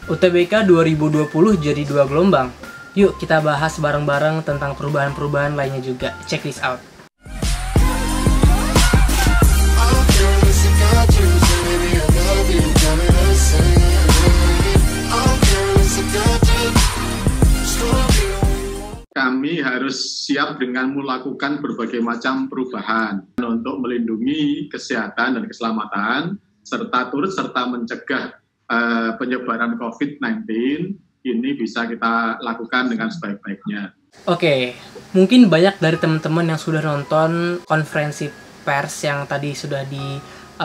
UTBK 2020 jadi 2 gelombang. Yuk kita bahas bareng-bareng tentang perubahan-perubahan lainnya juga. Check this out. Kami harus siap dengan melakukan berbagai macam perubahan untuk melindungi kesehatan dan keselamatan, serta turut serta mencegah penyebaran COVID-19 ini bisa kita lakukan dengan sebaik-baiknya. Oke, mungkin banyak dari teman-teman yang sudah nonton konferensi pers yang tadi sudah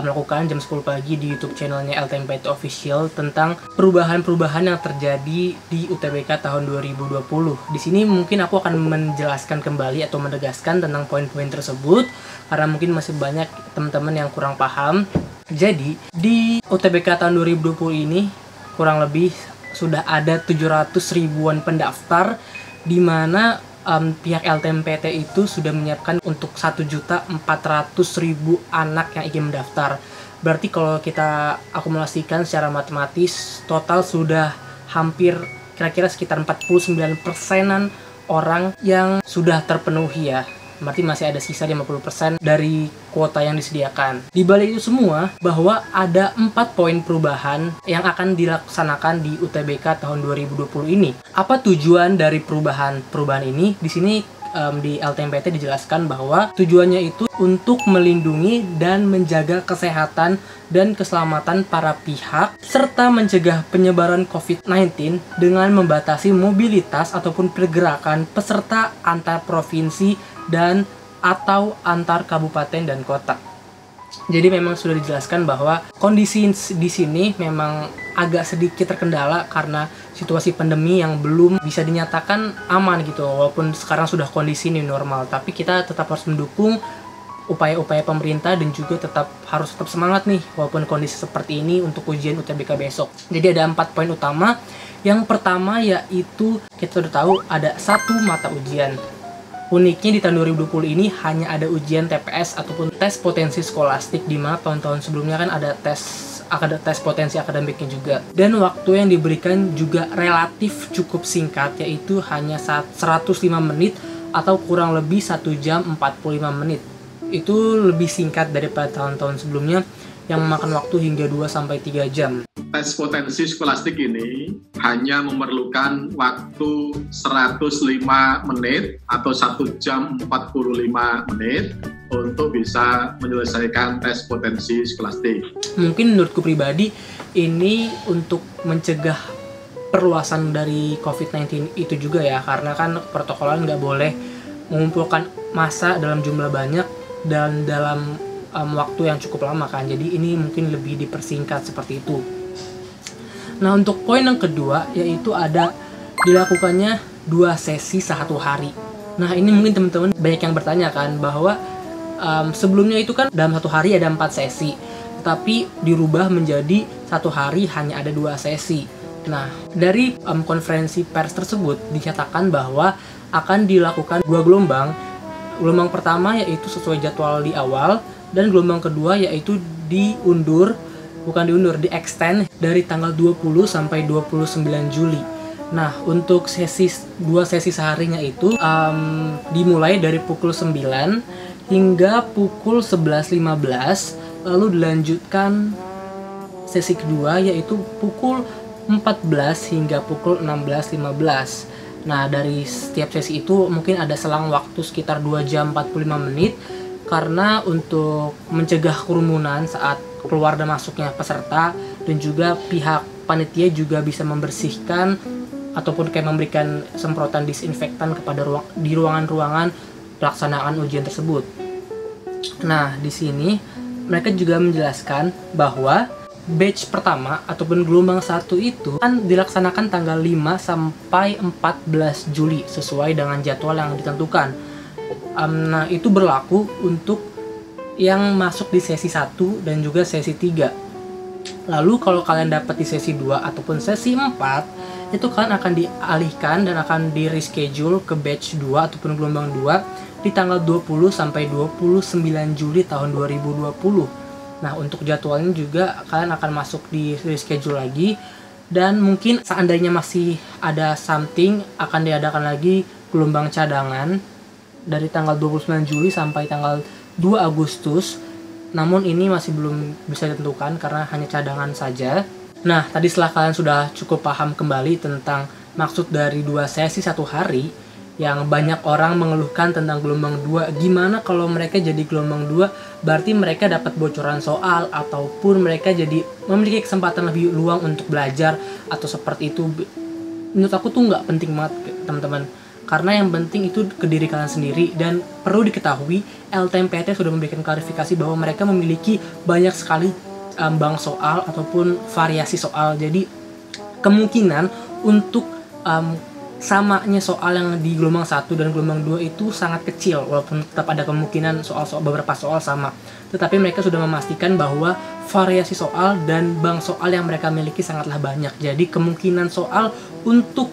melakukan jam 10 pagi di YouTube channelnya LTMPT Official tentang perubahan-perubahan yang terjadi di UTBK tahun 2020. Di sini mungkin aku akan menjelaskan kembali atau menegaskan tentang poin-poin tersebut karena mungkin masih banyak teman-teman yang kurang paham. Jadi, di UTBK tahun 2020 ini kurang lebih sudah ada 700 ribuan pendaftar di mana pihak LTMPT itu sudah menyiapkan untuk 1.400.000 anak yang ingin mendaftar. Berarti kalau kita akumulasikan secara matematis, total sudah hampir kira-kira sekitar 49%-an orang yang sudah terpenuhi ya. Berarti masih ada sisa 50% dari kuota yang disediakan. Di balik itu semua, bahwa ada 4 poin perubahan yang akan dilaksanakan di UTBK tahun 2020 ini. Apa tujuan dari perubahan ini? Di sini di LTMPT dijelaskan bahwa tujuannya itu untuk melindungi dan menjaga kesehatan dan keselamatan para pihak serta mencegah penyebaran COVID-19 dengan membatasi mobilitas ataupun pergerakan peserta antar provinsi dan atau antar kabupaten dan kota. Jadi memang sudah dijelaskan bahwa kondisi di sini memang agak sedikit terkendala karena situasi pandemi yang belum bisa dinyatakan aman gitu. Walaupun sekarang sudah kondisi new normal, tapi kita tetap harus mendukung upaya-upaya pemerintah dan juga harus tetap semangat nih walaupun kondisi seperti ini untuk ujian UTBK besok. Jadi ada 4 poin utama. Yang pertama yaitu kita sudah tahu ada 1 mata ujian. Uniknya di tahun 2020 ini hanya ada ujian TPS ataupun tes potensi skolastik, di mana tahun-tahun sebelumnya kan ada tes potensi akademiknya juga. Dan waktu yang diberikan juga relatif cukup singkat, yaitu hanya 105 menit atau kurang lebih 1 jam 45 menit. Itu lebih singkat daripada tahun-tahun sebelumnya yang memakan waktu hingga 2-3 jam. Tes potensi skolastik ini hanya memerlukan waktu 105 menit atau 1 jam 45 menit untuk bisa menyelesaikan tes potensi skolastik. Mungkin menurutku pribadi ini untuk mencegah perluasan dari COVID-19 itu juga ya, karena kan protokolan nggak boleh mengumpulkan massa dalam jumlah banyak dan dalam waktu yang cukup lama kan. Jadi ini mungkin lebih dipersingkat seperti itu. Nah, untuk poin yang kedua yaitu ada dilakukannya 2 sesi 1 hari. Nah, ini mungkin teman-teman banyak yang bertanya kan bahwa sebelumnya itu kan dalam 1 hari ada 4 sesi, tapi dirubah menjadi 1 hari hanya ada 2 sesi. Nah, dari konferensi pers tersebut dinyatakan bahwa akan dilakukan 2 gelombang. Gelombang pertama yaitu sesuai jadwal di awal, dan gelombang kedua yaitu di-extend dari tanggal 20 sampai 29 Juli. Nah, untuk 2 sesi seharinya itu dimulai dari pukul 9 hingga pukul 11.15, lalu dilanjutkan sesi kedua yaitu pukul 14 hingga pukul 16.15. Nah, dari setiap sesi itu mungkin ada selang waktu sekitar 2 jam 45 menit karena untuk mencegah kerumunan saat keluar dan masuknya peserta, dan juga pihak panitia juga bisa membersihkan ataupun kayak memberikan semprotan disinfektan kepada di ruangan-ruangan pelaksanaan ujian tersebut. Nah, di sini mereka juga menjelaskan bahwa batch pertama ataupun gelombang 1 itu kan dilaksanakan tanggal 5 sampai 14 Juli sesuai dengan jadwal yang ditentukan. Nah, itu berlaku untuk yang masuk di sesi 1 dan juga sesi 3. Lalu kalau kalian dapat di sesi 2 ataupun sesi 4, itu kalian akan dialihkan dan akan di reschedule ke batch 2 ataupun gelombang 2 di tanggal 20 sampai 29 Juli tahun 2020. Nah, untuk jadwalnya juga kalian akan masuk di reschedule lagi Dan mungkin seandainya masih ada something, akan diadakan lagi gelombang cadangan dari tanggal 29 Juli sampai tanggal 2 Agustus. Namun ini masih belum bisa ditentukan karena hanya cadangan saja. Nah, tadi setelah kalian sudah cukup paham kembali tentang maksud dari 2 sesi 1 hari, yang banyak orang mengeluhkan tentang gelombang 2, gimana kalau mereka jadi gelombang 2, berarti mereka dapat bocoran soal ataupun mereka jadi memiliki kesempatan lebih luang untuk belajar atau seperti itu. Menurut aku tuh nggak penting banget teman-teman, karena yang penting itu ke diri kalian sendiri. Dan perlu diketahui, LTMPT sudah memberikan klarifikasi bahwa mereka memiliki banyak sekali bank soal ataupun variasi soal. Jadi kemungkinan untuk samanya soal yang di gelombang 1 dan gelombang 2 itu sangat kecil, walaupun tetap ada kemungkinan beberapa soal sama. Tetapi mereka sudah memastikan bahwa variasi soal dan bank soal yang mereka miliki sangatlah banyak. Jadi kemungkinan soal untuk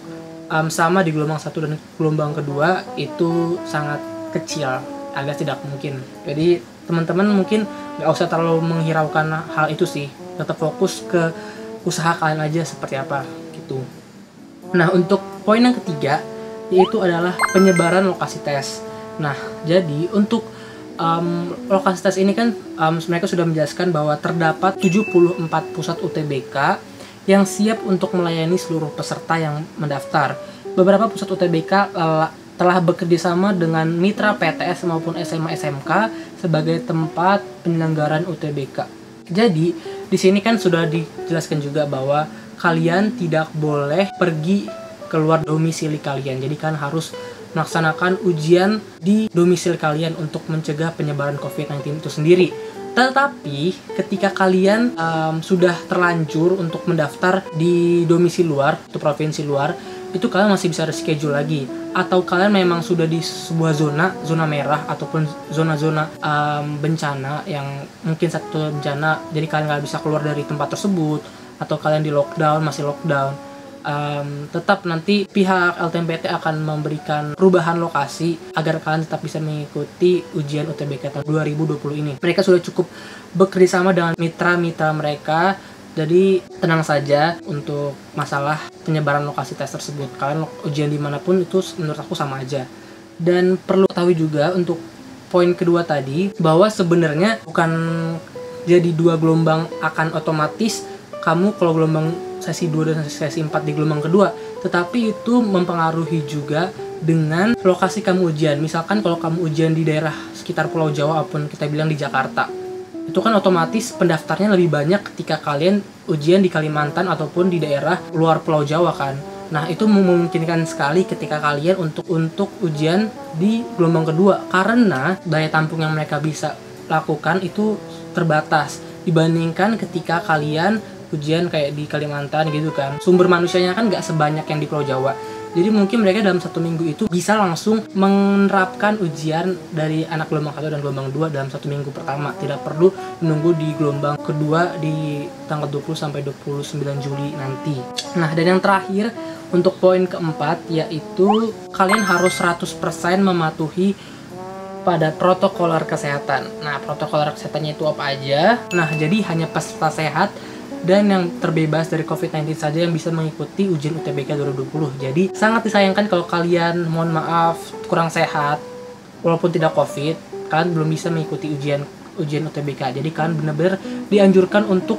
sama di gelombang 1 dan gelombang kedua itu sangat kecil, alias tidak mungkin. Jadi teman-teman mungkin nggak usah terlalu menghiraukan hal itu sih, tetap fokus ke usaha kalian aja seperti apa gitu. Nah, untuk poin yang ketiga yaitu adalah penyebaran lokasi tes. Nah, jadi untuk lokasi tes ini kan mereka sudah menjelaskan bahwa terdapat 74 pusat UTBK yang siap untuk melayani seluruh peserta yang mendaftar. Beberapa pusat UTBK telah bekerjasama dengan mitra PTS maupun SMA SMK sebagai tempat penyelenggaraan UTBK. Jadi, di sini kan sudah dijelaskan juga bahwa kalian tidak boleh pergi keluar domisili kalian. Jadi kan harus melaksanakan ujian di domisili kalian untuk mencegah penyebaran COVID-19 itu sendiri. Tetapi ketika kalian sudah terlanjur untuk mendaftar di domisili luar, atau provinsi luar, itu kalian masih bisa reschedule lagi. Atau kalian memang sudah di sebuah zona merah ataupun zona-zona bencana yang mungkin satu bencana, jadi kalian nggak bisa keluar dari tempat tersebut, atau kalian di masih lockdown, tetap nanti pihak LTMPT akan memberikan perubahan lokasi agar kalian tetap bisa mengikuti ujian UTBK tahun 2020 ini. Mereka sudah cukup bekerjasama dengan mitra-mitra mereka, jadi tenang saja untuk masalah penyebaran lokasi tes tersebut. Kalian ujian dimanapun itu menurut aku sama aja. Dan perlu ketahui juga untuk poin kedua tadi, bahwa sebenarnya bukan jadi 2 gelombang akan otomatis kamu kalau gelombang sesi 2 dan sesi 4 di gelombang kedua, tetapi itu mempengaruhi juga dengan lokasi kamu ujian. Misalkan kalau kamu ujian di daerah sekitar Pulau Jawa ataupun kita bilang di Jakarta, itu kan otomatis pendaftarnya lebih banyak ketika kalian ujian di Kalimantan ataupun di daerah luar Pulau Jawa kan. Nah, itu memungkinkan sekali ketika kalian untuk ujian di gelombang kedua, karena daya tampung yang mereka bisa lakukan itu terbatas dibandingkan ketika kalian ujian kayak di Kalimantan gitu kan. Sumber manusianya kan nggak sebanyak yang di Pulau Jawa. Jadi mungkin mereka dalam 1 minggu itu bisa langsung menerapkan ujian dari anak gelombang 1 dan gelombang 2 dalam 1 minggu pertama. Tidak perlu menunggu di gelombang kedua di tanggal 20 sampai 29 Juli nanti. Nah, dan yang terakhir untuk poin keempat yaitu kalian harus 100% mematuhi pada protokoler kesehatan. Nah, protokoler kesehatannya itu apa aja? Nah, jadi hanya peserta sehat dan yang terbebas dari COVID-19 saja yang bisa mengikuti ujian UTBK 2020. Jadi sangat disayangkan kalau kalian, mohon maaf, kurang sehat, walaupun tidak COVID, kalian belum bisa mengikuti ujian UTBK. Jadi kalian benar-benar dianjurkan untuk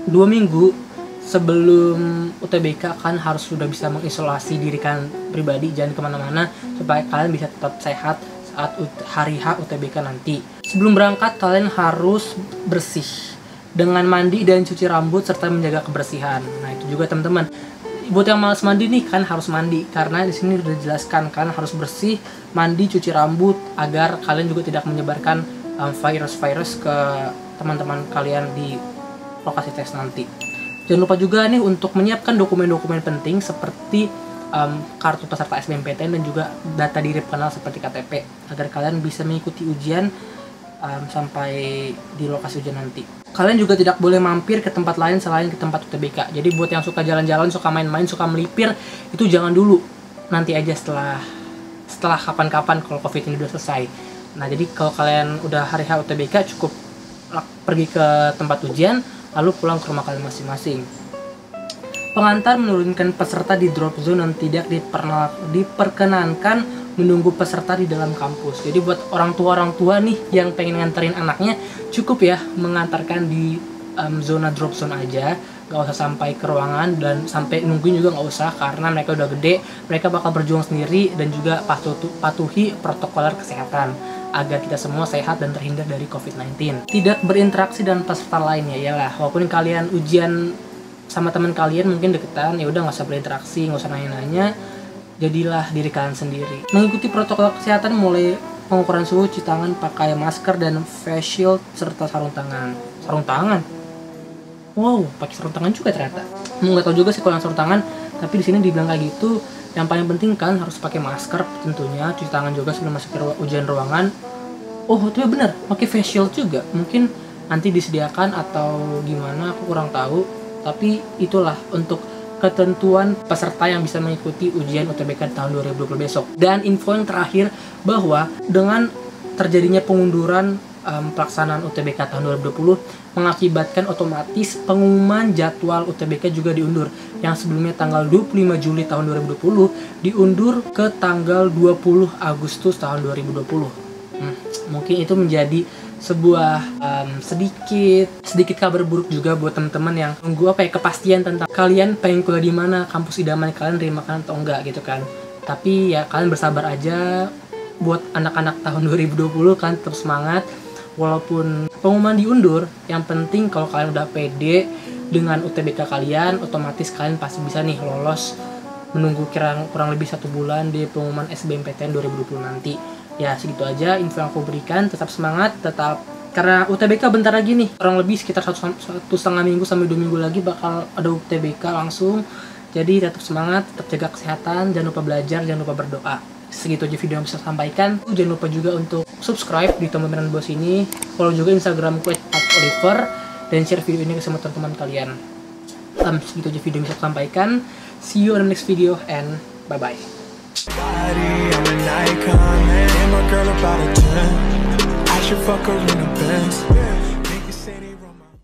2 minggu sebelum UTBK kalian harus sudah bisa mengisolasi diri kalian pribadi, jangan kemana-mana, supaya kalian bisa tetap sehat saat hari H UTBK nanti. Sebelum berangkat kalian harus bersih dengan mandi dan cuci rambut serta menjaga kebersihan. Nah, itu juga teman-teman. Buat yang malas mandi nih, kan harus mandi karena di sini udah dijelaskan kalian harus bersih, mandi, cuci rambut agar kalian juga tidak menyebarkan virus-virus ke teman-teman kalian di lokasi tes nanti. Jangan lupa juga nih untuk menyiapkan dokumen-dokumen penting seperti kartu peserta SBMPTN dan juga data diri pengenal seperti KTP agar kalian bisa mengikuti ujian sampai di lokasi ujian nanti. Kalian juga tidak boleh mampir ke tempat lain selain ke tempat UTBK. Jadi buat yang suka jalan-jalan, suka main-main, suka melipir, itu jangan dulu. Nanti aja setelah kapan-kapan kalau COVID ini udah selesai. Nah, jadi kalau kalian udah hari H UTBK cukup pergi ke tempat ujian lalu pulang ke rumah kalian masing-masing. Pengantar menurunkan peserta di drop zone dan tidak diperkenankan menunggu peserta di dalam kampus. Jadi buat orang tua nih yang pengen nganterin anaknya, cukup ya mengantarkan di zona drop zone aja, nggak usah sampai ke ruangan, dan sampai nungguin juga nggak usah karena mereka udah gede, mereka bakal berjuang sendiri dan juga patuhi protokoler kesehatan agar kita semua sehat dan terhindar dari COVID-19. Tidak berinteraksi dengan peserta lainnya, yalah, walaupun kalian ujian sama teman kalian mungkin deketan, ya udah nggak usah berinteraksi, nggak usah nanya-nanya, jadilah diri kalian sendiri. Mengikuti protokol kesehatan mulai pengukuran suhu, cuci tangan, pakai masker dan face shield serta sarung tangan. Sarung tangan? Wow, pakai sarung tangan juga ternyata. Nggak tahu juga sih kalau yang sarung tangan, tapi di sini dibilang kayak gitu. Yang paling penting kan harus pakai masker tentunya, cuci tangan juga sebelum masuk ke ujian ruangan. Oh, itu benar, pakai face shield juga. Mungkin nanti disediakan atau gimana, aku kurang tahu. Tapi itulah untuk ketentuan peserta yang bisa mengikuti ujian UTBK tahun 2020 besok. Dan info yang terakhir bahwa dengan terjadinya pengunduran pelaksanaan UTBK tahun 2020 mengakibatkan otomatis pengumuman jadwal UTBK juga diundur. Yang sebelumnya tanggal 25 Juli tahun 2020 diundur ke tanggal 20 Agustus tahun 2020. Mungkin itu menjadi sebuah sedikit kabar buruk juga buat teman-teman yang nunggu kepastian tentang kalian pengen kuliah di mana, kampus idaman kalian terima kan atau enggak gitu kan. Tapi ya kalian bersabar aja. Buat anak-anak tahun 2020 kan tetap semangat walaupun pengumuman diundur. Yang penting kalau kalian udah pede dengan UTBK kalian, otomatis kalian pasti bisa nih lolos, menunggu kurang lebih 1 bulan di pengumuman SBMPTN 2020 nanti. Ya segitu aja info yang aku berikan. Tetap semangat, karena UTBK bentar lagi nih, kurang lebih sekitar 1,5 minggu sampai 2 minggu lagi bakal ada UTBK langsung. Jadi tetap semangat, tetap jaga kesehatan, jangan lupa belajar, jangan lupa berdoa. Segitu aja video yang bisa saya sampaikan. Jangan lupa juga untuk subscribe di tombol merah bawah sini, follow juga Instagramku @oliver, dan share video ini ke semua teman-teman kalian. Segitu aja video yang bisa saya sampaikan. See you on the next video and bye bye. I'm an icon, man. And my girl about a 10. I should fuck her in a Benz.